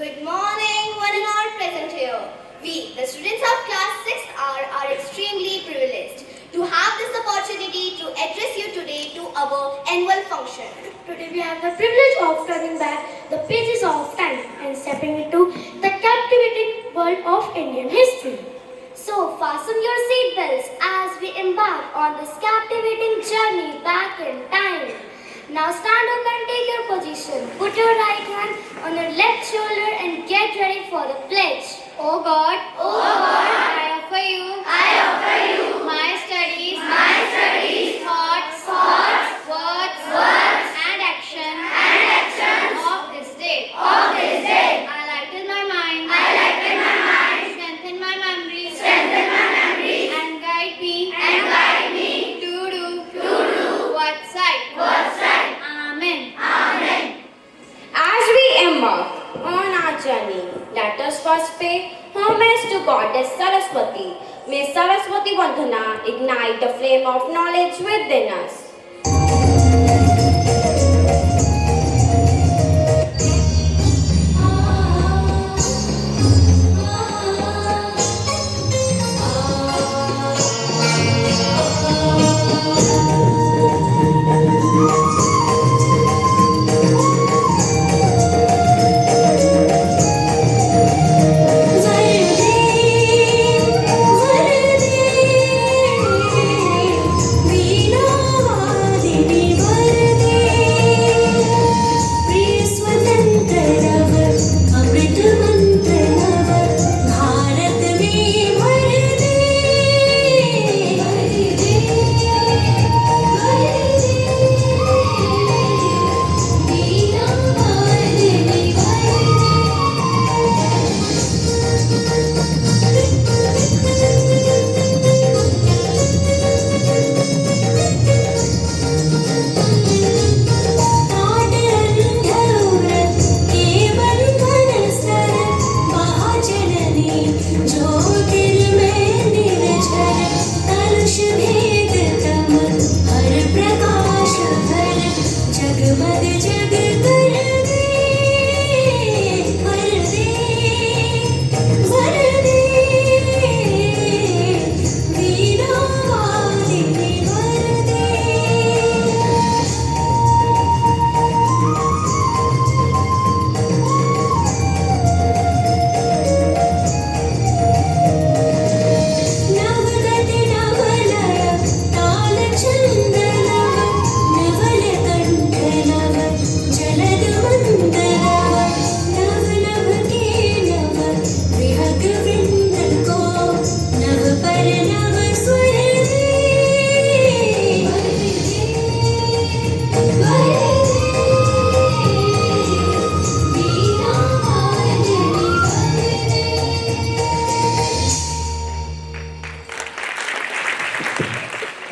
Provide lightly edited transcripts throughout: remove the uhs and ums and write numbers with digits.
Good morning, one and all present here. We, the students of class 6R, are extremely privileged to have this opportunity to address you today to our annual function. Today we have the privilege of turning back the pages of time and stepping into the captivating world of Indian history. So fasten your seatbelts as we embark on this captivating journey back in time. Now stand up and take your position. Put your right hand on your left shoulder and get ready for the pledge. O God, I offer you my studies, thoughts, words, and action of this day. I lighten my mind, strengthen my memories, and guide me to do what's right. Amen. As we embark on our journey, let us first pay homage to Goddess Saraswati. May Saraswati Vandana ignite the flame of knowledge within us.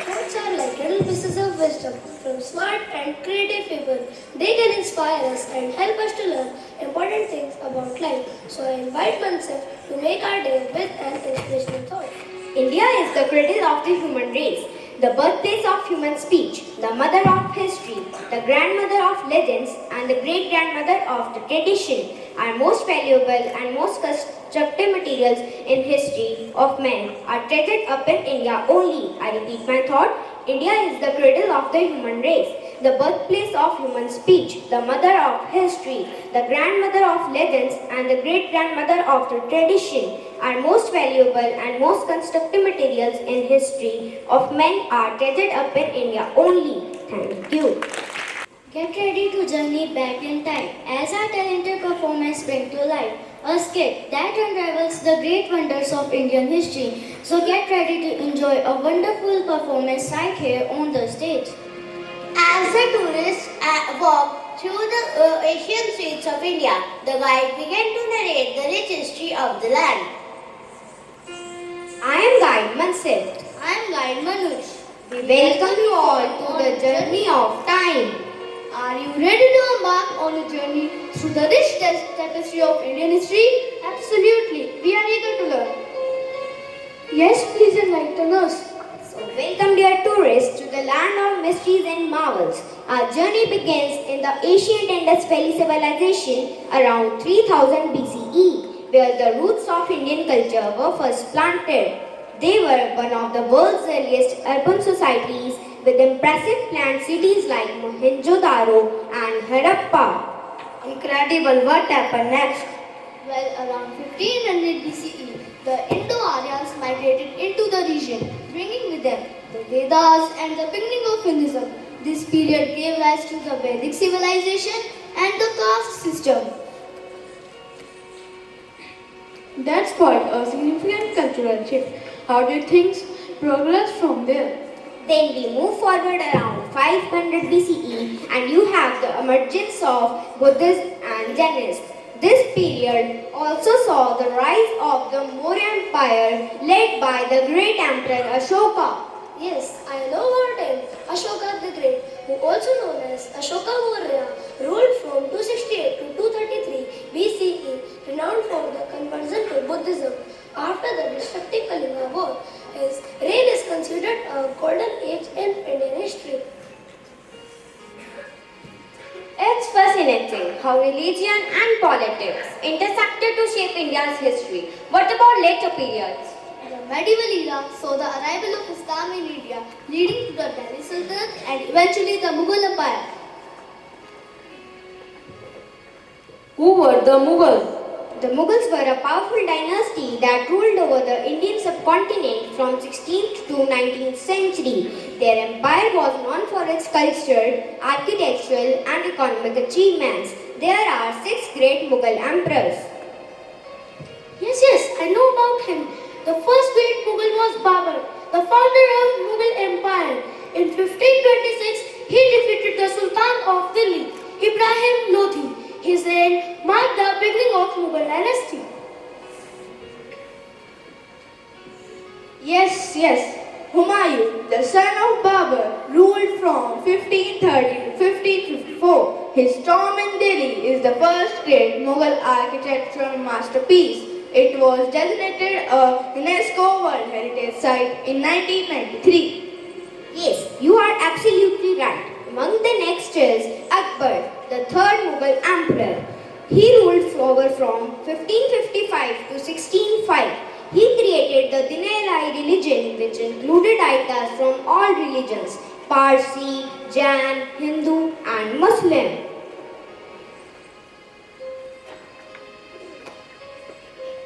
Quotes are like little pieces of wisdom from smart and creative people. They can inspire us and help us to learn important things about life. So I invite myself to make our day with an inspirational thought. India is the cradle of the human race, the birthplace of human speech, the mother of history, the grandmother of legends, and the great-grandmother of the tradition. Our most valuable and most constructive materials in history of man are treasured up in India only. I repeat my thought. India is the cradle of the human race, the birthplace of human speech, the mother of history, the grandmother of legends, and the great-grandmother of the tradition. Our most valuable and most constructive materials in history of men are treasured up in India only. Thank you. Get ready to journey back in time as our talented performance bring to life a skit that unravels the great wonders of Indian history. So get ready to enjoy a wonderful performance right here on the stage. As the tourists walk through the ancient streets of India, the guide began to narrate the rich history of the land. I am Guide Mansell. I am Guide Manoj. We welcome you all to the journey of time. Are you ready to embark on a journey through the rich tapestry of Indian history? Absolutely, we are eager to learn. Yes, please enlighten us. So welcome dear tourists to the land of mysteries and marvels. Our journey begins in the ancient Indus Valley civilization around 3000 BCE, where the roots of Indian culture were first planted. They were one of the world's earliest urban societies with impressive planned cities like Mohenjo-daro and Harappa. Incredible, what happened next? Well, around 1500 BCE, the Indo-Aryans migrated into the region, bringing with them the Vedas and the beginning of Hinduism. This period gave rise to the Vedic civilization and the caste system. That's quite a significant cultural shift. How did things progress from there? Then we move forward around 500 BCE and you have the emergence of Buddhism and Jainism. This period also saw the rise of the Maurya Empire led by the great emperor Ashoka. Yes, I know about him. Ashoka the Great, who also known as Ashoka Maurya, ruled from 268 to 233 BCE, renowned for the conversion to Buddhism. After the destructive Kalinga War, his reign is considered a golden age in Indian history. It's fascinating how religion and politics intersected to shape India's history. What about later periods? The medieval era saw the arrival of Islam in India, leading to the Delhi Sultanate and eventually the Mughal Empire. Who were the Mughals? The Mughals were a powerful dynasty that ruled over the Indian subcontinent from 16th to 19th century. Their empire was known for its cultural, architectural and economic achievements. There are 6 great Mughal emperors. Yes, I know about him. The first great Mughal was Babur, the founder of Mughal Empire. In 1526, he defeated the Sultan of Delhi, Ibrahim Lodhi. His reign marked the beginning of Mughal dynasty. Yes. Humayun, the son of Babur, ruled from 1530 to 1554. His tomb in Delhi is the first great Mughal architectural masterpiece. It was designated a UNESCO World Heritage Site in 1993. Yes, you are absolutely right. Among the next is Akbar, the third Mughal emperor. He ruled over from 1555 to 1605. He created the Dinelai religion, which included idols from all religions, Parsi, Jain, Hindu and Muslim.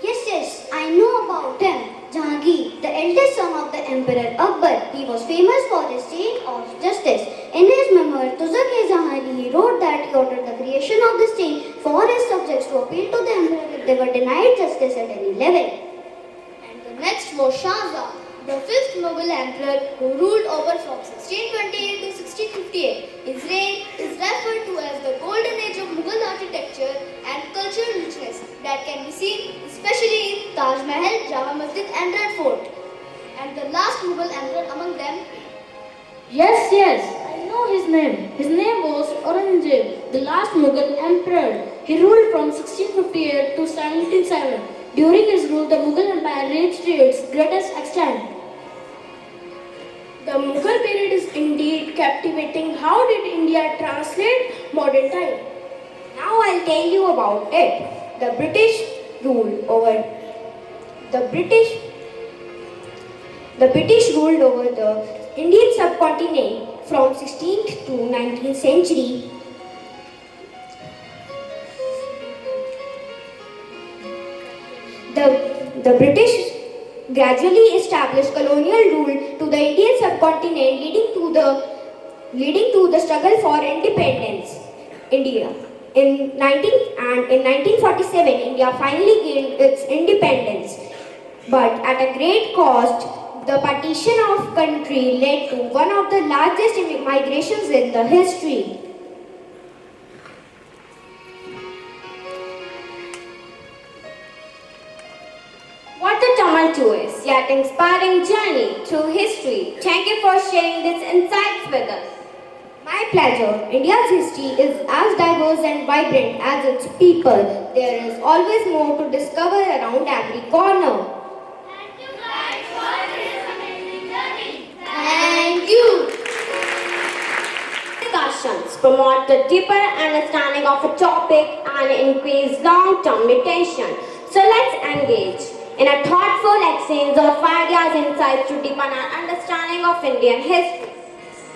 Yes, I know about him. Jahangir, the eldest son of the Emperor Akbar. He was famous for his reign of justice. In his memoir, Tuzak-e-Jahari, he wrote that he ordered the creation of this state for his subjects to appeal to the emperor if they were denied justice at any level. And the next was Shah Jahan, the fifth Mughal emperor who ruled over from 1628 to 1658. His reign is referred to as the golden age of Mughal architecture and cultural richness that can be seen especially in Taj Mahal, Jama Masjid and Red Fort. And the last Mughal emperor among them. Yes, I know his name. His name was Aurangzeb, the last Mughal emperor. He ruled from 1658 to 1707. During his rule, the Mughal Empire reached its greatest extent. The Mughal period is indeed captivating. How did India translate modern time? Now I'll tell you about it. The British ruled over the Indian subcontinent from 16th to 19th century. The British gradually established colonial rule to the Indian subcontinent, leading to the struggle for independence. In 1947, India finally gained its independence, but at a great cost. The partition of country led to one of the largest migrations in the history. What a tumultuous yet inspiring journey through history. Thank you for sharing these insights with us. My pleasure. India's history is as diverse and vibrant as its people. There is always more to discover around every corner. Thank you. discussions promote a deeper understanding of a topic and increase long-term retention. So let's engage in a thoughtful exchange of ideas and insights to deepen our understanding of Indian history.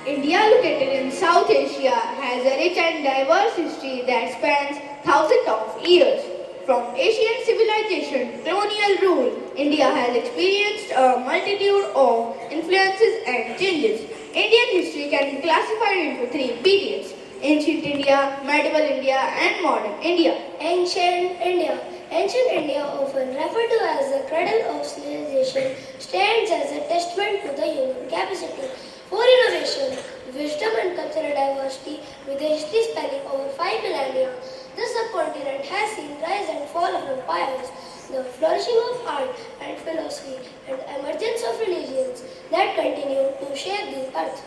India, located in South Asia, has a rich and diverse history that spans thousands of years. From Asian civilization to colonial rule, India has experienced a multitude of influences and changes. Indian history can be classified into three periods: ancient India, medieval India, and modern India. Ancient India. Ancient India, often referred to as the cradle of civilization, stands as a testament to the human capacity for innovation, wisdom and cultural diversity, with a history spanning over 5 millennia. The subcontinent has seen rise and fall of empires, the flourishing of art and philosophy, and the emergence of religions that continue to shape the earth.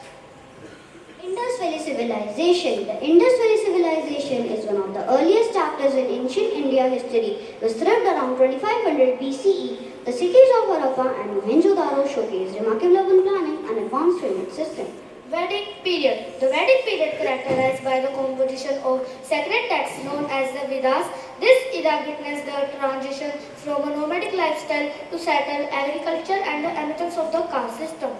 Indus Valley Civilization. The Indus Valley Civilization is one of the earliest chapters in ancient India history, which thrived around 2500 BCE. The cities of Harappa and Mohenjo-daro showcase remarkable urban planning and advanced drainage system. Vedic period. The Vedic period characterized by the composition of sacred texts known as the Vedas. This era witnessed the transition from a nomadic lifestyle to settled agriculture and the emergence of the caste system.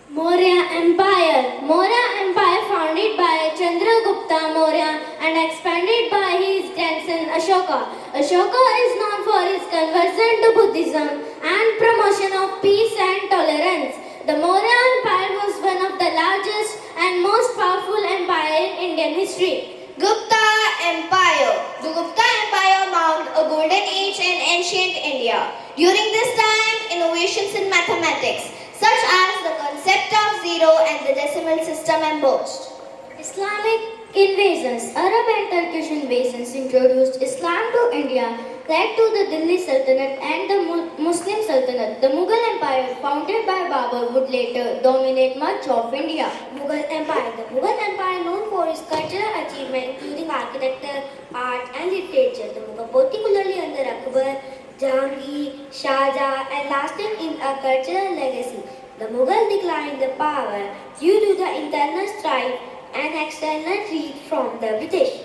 Maurya Empire. Maurya Empire founded by Chandragupta Maurya and expanded by his grandson Ashoka. Ashoka is known for his conversion to Buddhism and promotion of peace and tolerance. The Maurya Empire was one of the largest and most powerful empire in Indian history. Gupta Empire. The Gupta Empire marked a golden age in ancient India. During this time, innovations in mathematics, such as the concept of zero and the decimal system emerged. Islamic invasions. Arab and Turkish invasions introduced Islam to India, led to the Delhi Sultanate and the Muslim Sultanate. The Mughal Empire, founded by Babur, would later dominate much of India. Mughal Empire. The Mughal Empire, known for its cultural achievement including architecture, art and literature. The Mughal, particularly under Akbar, Jahangir, Shah Jahan, and lasting in a cultural legacy. The Mughal declined the power due to the internal strife and external threat from the British.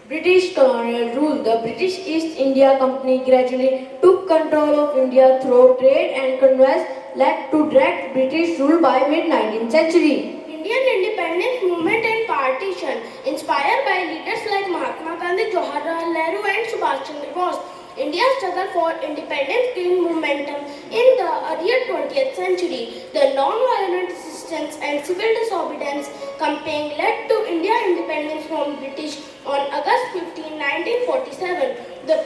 British colonial rule. The British East India Company gradually took control of India through trade and commerce, led to direct British rule by mid-19th century. Indian independence movement and partition, inspired by leaders like Mahatma Gandhi, Jawaharlal Nehru and Subhash Chandra Bose. India's struggle for independence gained momentum in the early 20th century. The non-violent resistance and civil disobedience campaign led to India's independence from British on August 15, 1947. The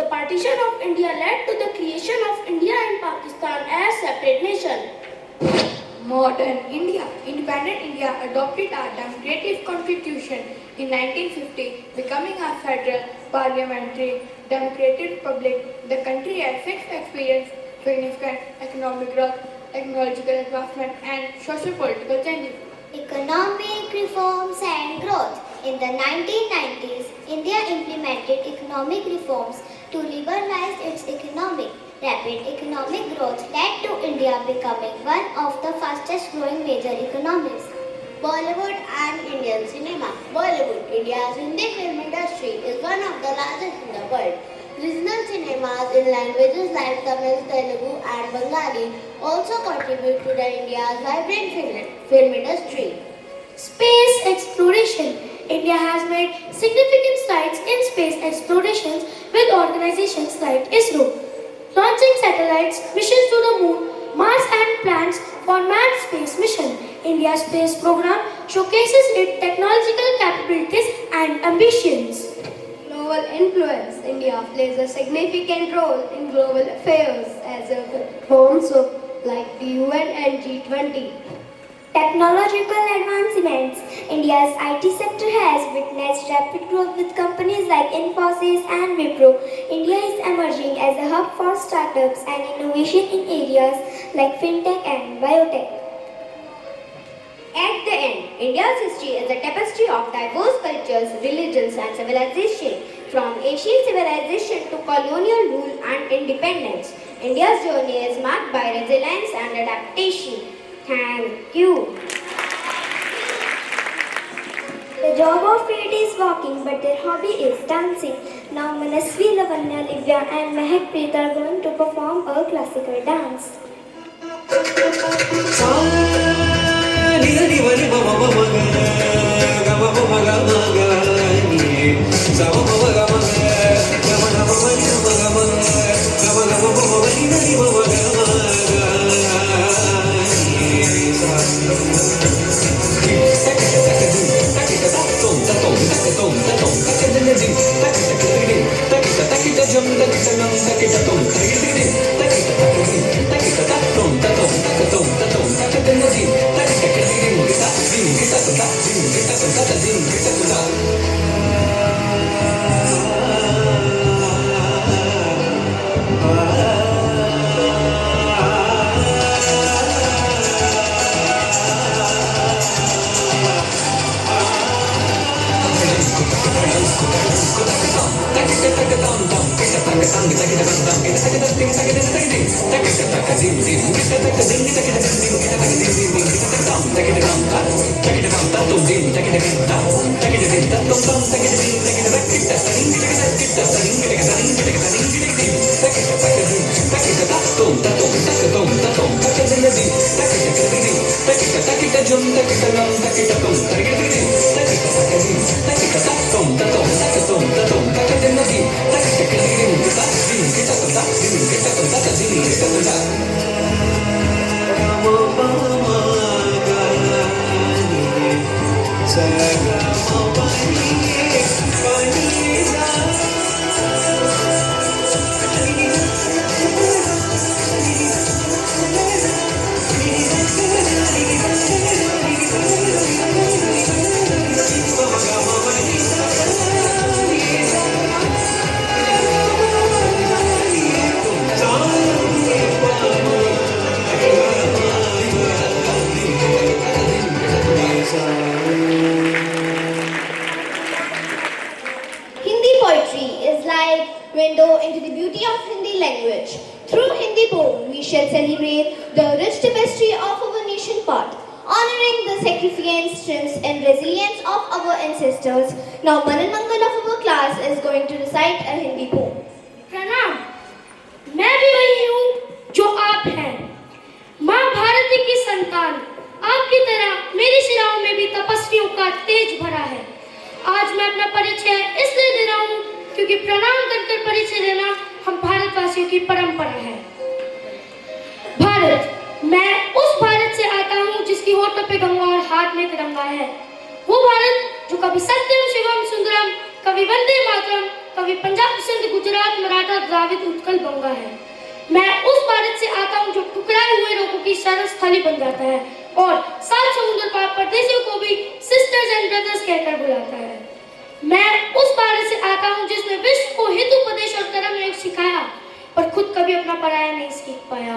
partition of India led to the creation of India and Pakistan as separate nations. Modern India. Independent India adopted a democratic constitution in 1950, becoming a federal parliamentary democratic republic. The country has since experienced significant economic growth, technological advancement, and socio-political changes. Economic reforms and growth. In the 1990s, India implemented economic reforms to liberalize its economy. Rapid economic growth led to India becoming one of the fastest growing major economies. Bollywood and Indian cinema. Bollywood, India's Hindi film industry, is one of the largest in the world. Regional cinemas in languages like Tamil, Telugu and Bengali also contribute to the India's vibrant film industry. Space exploration. India has made significant strides in space explorations with organizations like ISRO, launching satellites, missions to the moon, Mars and plans for manned space mission. India's space program showcases its technological capabilities and ambitions. Global influence. India plays a significant role in global affairs as a home like the UN and G20. Technological advancements. India's IT sector has witnessed rapid growth with companies like Infosys and Wipro. India is emerging as a hub for startups and innovation in areas like fintech and biotech. At the end, India's history is a tapestry of diverse cultures, religions and civilization. From ancient civilization to colonial rule and independence, India's journey is marked by resilience and adaptation. Thank you. job of trade is walking, but their hobby is dancing. Now Manasvi, Lavanya, Livya and Mehak Preet are going to perform a classical dance. Hindi poetry is like window into the beauty of Hindi language. Through Hindi poem, we shall celebrate the rich tapestry of our nation part, honoring the sacrifice, strength and resilience of our ancestors. Now Manan Mangal of our class is going to recite a Hindi poem. प्रणाम, मैं भी वही हूँ जो आप हैं, माँ भारती की संतान। आपकी तरह मेरी शिराओं में भी तपस्वियों का तेज भरा है। आज मैं अपना परिचय इसलिए दे रहा हूँ क्योंकि प्रणाम कर परिचय देना हम भारतवासियों की परंपरा है। भारत, मैं उस भारत से आता हूँ जिसकी होठों पे गंगा और हाथ में तिरंगा है। वो भारत जो कभी सत्यम शिवम सुंदरम, कभी वंदे मातरम, कभी पंजाब सिंध गुजरात मराठा द्राविड उत्कल बंगा है। मैं उस भारत से आता हूँ जो टुकड़ाए हुए लोगों की शरण स्थली बन जाता है और सात समुद्र पार परदेशियों को भी सिस्टर्स एंड ब्रदर्स कहकर बुलाता है। मैं उस भारत से आता हूँ जिसने विश्व को हित उपदेश और कर्म योग सिखाया पर खुद कभी अपना पराया नहीं सीख पाया।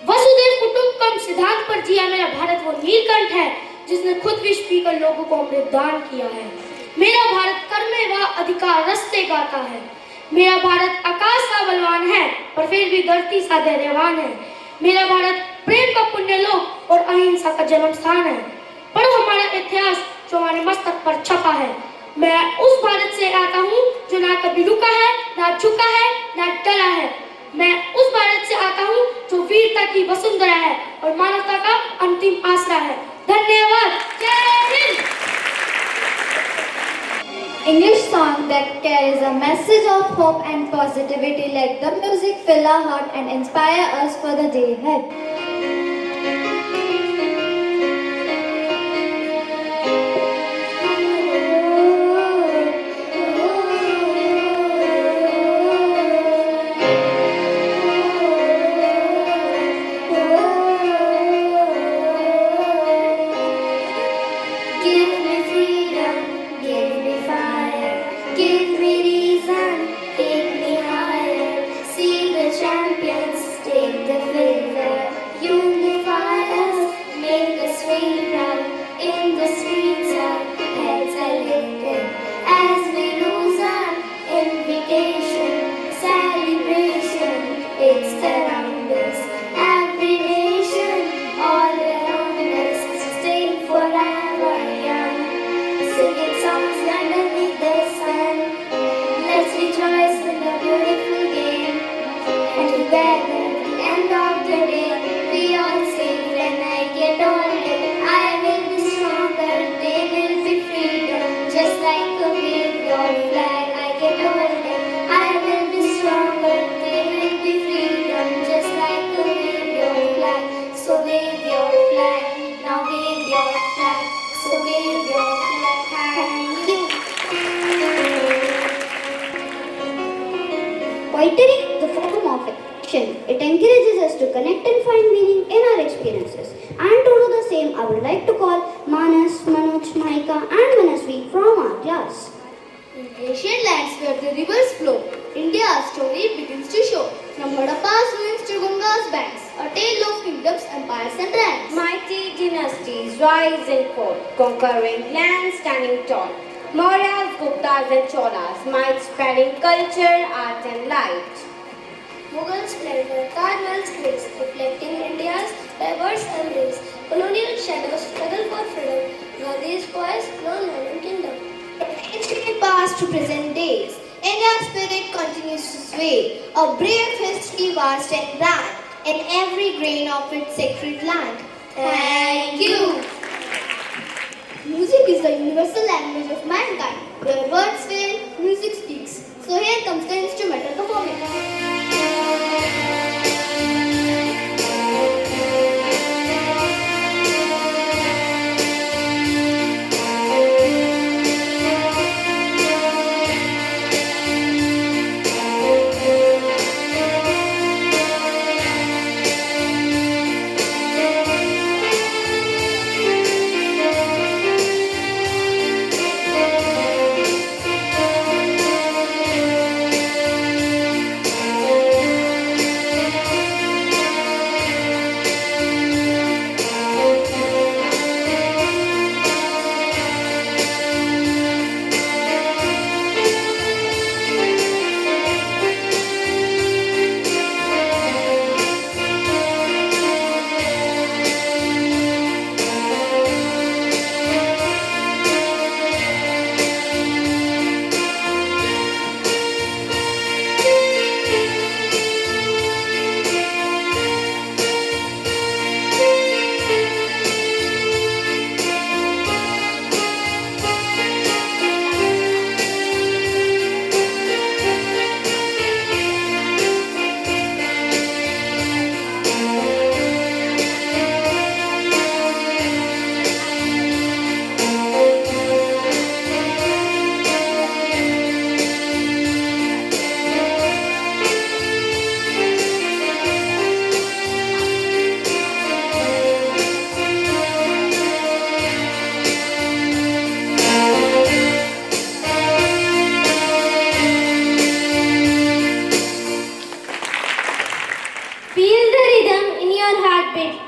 वसुदेव कुटुंबकम सिद्धांत पर जिया मेरा भारत वो नीलकंठ है जिसने खुद विष पीकर लोगों को अमृत दान किया है। मेरा भारत कर्मे व अधिकार रस्ते गाता है। मेरा भारत आकाश सा बलवान है पर फिर भी धरती सा धैर्यवान है। मेरा भारत प्रेम का पुण्य लोक और अहिंसा का जन्म स्थान है। पढ़ो हमारा इतिहास जो हमारे मस्तक पर छपा है। मैं उस भारत से आता हूँ जो ना कभी रुका है, ना झुका है, ना टला है। मैं उस भारत से आता हूँ जो वीरता की वसुंधरा है और मानवता का अंतिम आसरा है। धन्यवाद। जय Hind. English song that carries a message of hope and positivity. Let the music fill our heart and inspire us for the day ahead. Poetry is a form of action. It encourages us to connect and find meaning in our experiences. And to do the same, I would like to call Manas, Manoj, Maika and Manasvi from our class. In ancient lands where the rivers flow, India's story begins to show. From Harappa's ruins to Ganga's banks, a tale of kingdoms, empires and ranks. Mighty dynasties rise and fall, conquering lands standing tall. Mauryas, Guptas and Cholas, might spreading culture, art and light. Mughal splendor, Taj grace, reflecting India's diverse embrace. Colonial shadows struggle for freedom. Gandhi's voice, non-violent kingdom. Ancient past to present days, India's spirit continues to sway. A brave history vast and grand in every grain of its sacred land. Thank you. Music is the universal language of mankind. Where words fail, music speaks. So here comes the instrumental performance.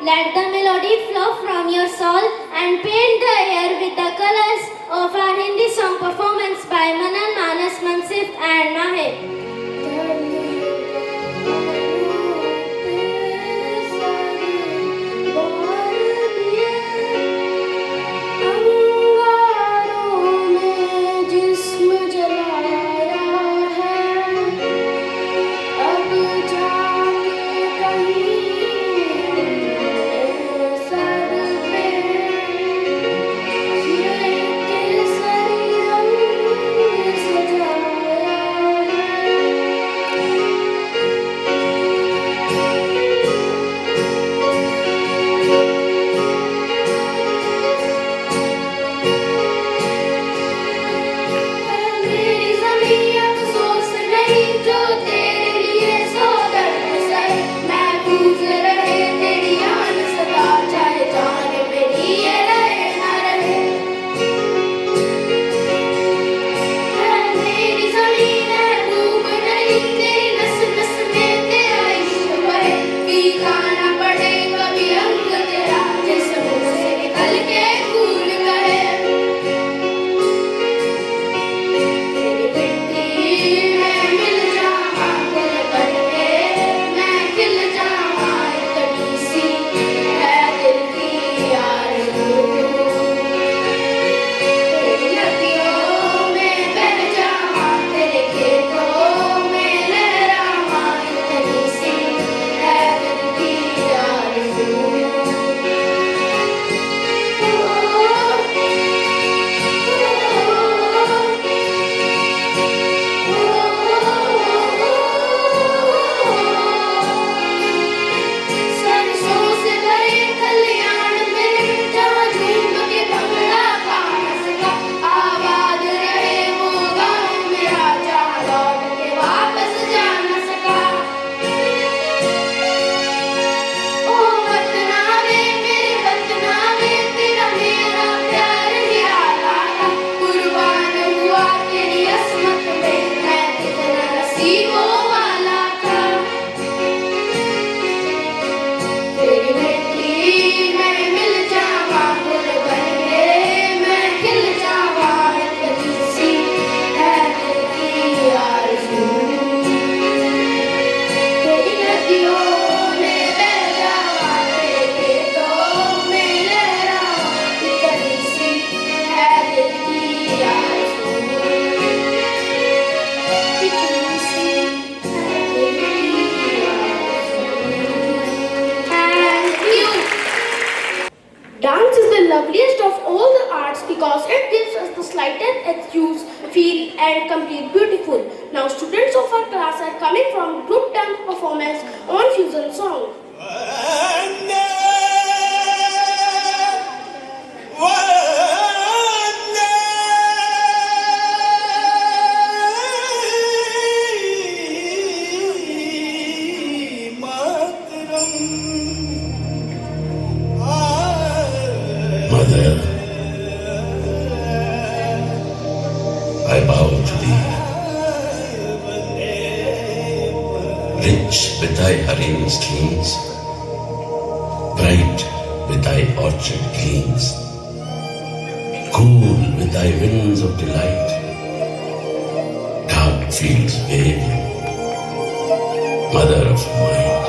Let the melody flow from your soul and paint the air with the colors of our Hindi song performance by Manan, Manas, Mansif and Mahir. नसीबों वाला था। तेरी मिट्टी में मिल जावा, फूल बनके मैं खिल जावा, इतनी सी है दिल की आरज़ू। तेरी नदियों में बह जावा, तेरे खेतों में लहरावा, इतनी सी है दिल की आरज़ू। इतनी सी है दिल की आरज़ू। Thank you. Dance is the loveliest of all the arts because it gives us the slightest excuse, feel and complete beautiful. Now students of our class are coming from group dance performance on fusion song. Mother, I bow to thee. Rich with thy harem streams, bright with thy orchard gleams, cool with thy winds of delight, dark fields waving, mother of mind.